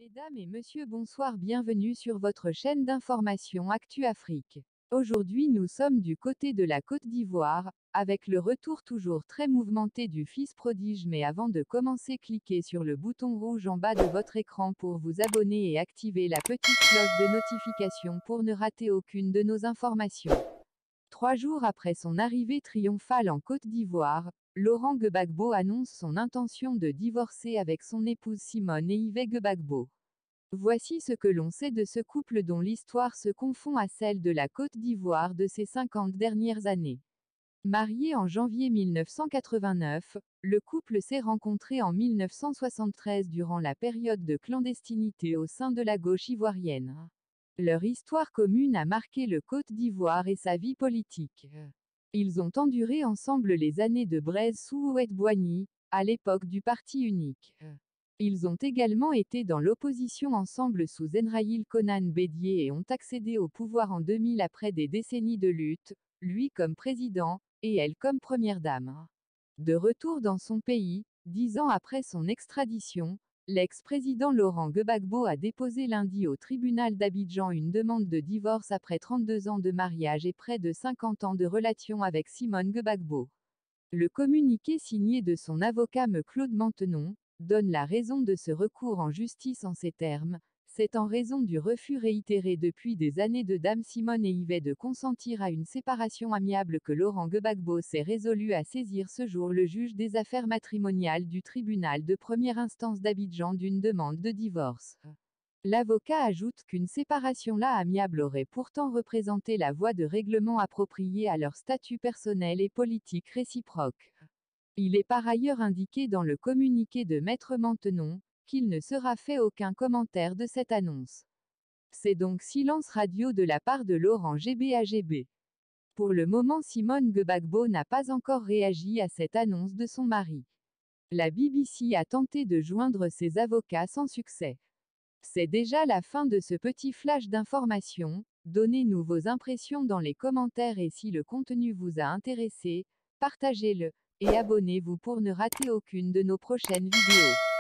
Mesdames et messieurs, bonsoir, bienvenue sur votre chaîne d'information Actu Afrique. Aujourd'hui nous sommes du côté de la Côte d'Ivoire, avec le retour toujours très mouvementé du fils prodige, mais avant de commencer, cliquez sur le bouton rouge en bas de votre écran pour vous abonner et activer la petite cloche de notification pour ne rater aucune de nos informations. 3 jours après son arrivée triomphale en Côte d'Ivoire, Laurent Gbagbo annonce son intention de divorcer avec son épouse Simone Eive Gbagbo. Voici ce que l'on sait de ce couple dont l'histoire se confond à celle de la Côte d'Ivoire de ces 50 dernières années. Marié en janvier 1989, le couple s'est rencontré en 1973 durant la période de clandestinité au sein de la gauche ivoirienne. Leur histoire commune a marqué le Côte d'Ivoire et sa vie politique. Ils ont enduré ensemble les années de Blaise sous Houët-Boigny, à l'époque du Parti unique. Ils ont également été dans l'opposition ensemble sous Zenraïl Konan Bédié et ont accédé au pouvoir en 2000 après des décennies de lutte, lui comme président, et elle comme première dame. De retour dans son pays, 10 ans après son extradition, l'ex-président Laurent Gbagbo a déposé lundi au tribunal d'Abidjan une demande de divorce après 32 ans de mariage et près de 50 ans de relation avec Simone Gbagbo. Le communiqué signé de son avocat Claude Maintenon donne la raison de ce recours en justice en ces termes: c'est en raison du refus réitéré depuis des années de Dame Simone Eive de consentir à une séparation amiable que Laurent Gbagbo s'est résolu à saisir ce jour le juge des affaires matrimoniales du tribunal de première instance d'Abidjan d'une demande de divorce. L'avocat ajoute qu'une séparation là amiable aurait pourtant représenté la voie de règlement appropriée à leur statut personnel et politique réciproque. Il est par ailleurs indiqué dans le communiqué de Maître Maintenon qu'il ne sera fait aucun commentaire de cette annonce. C'est donc silence radio de la part de Laurent Gbagbo. Pour le moment, Simone Gbagbo n'a pas encore réagi à cette annonce de son mari. La BBC a tenté de joindre ses avocats sans succès. C'est déjà la fin de ce petit flash d'information. Donnez-nous vos impressions dans les commentaires et si le contenu vous a intéressé, partagez-le, et abonnez-vous pour ne rater aucune de nos prochaines vidéos.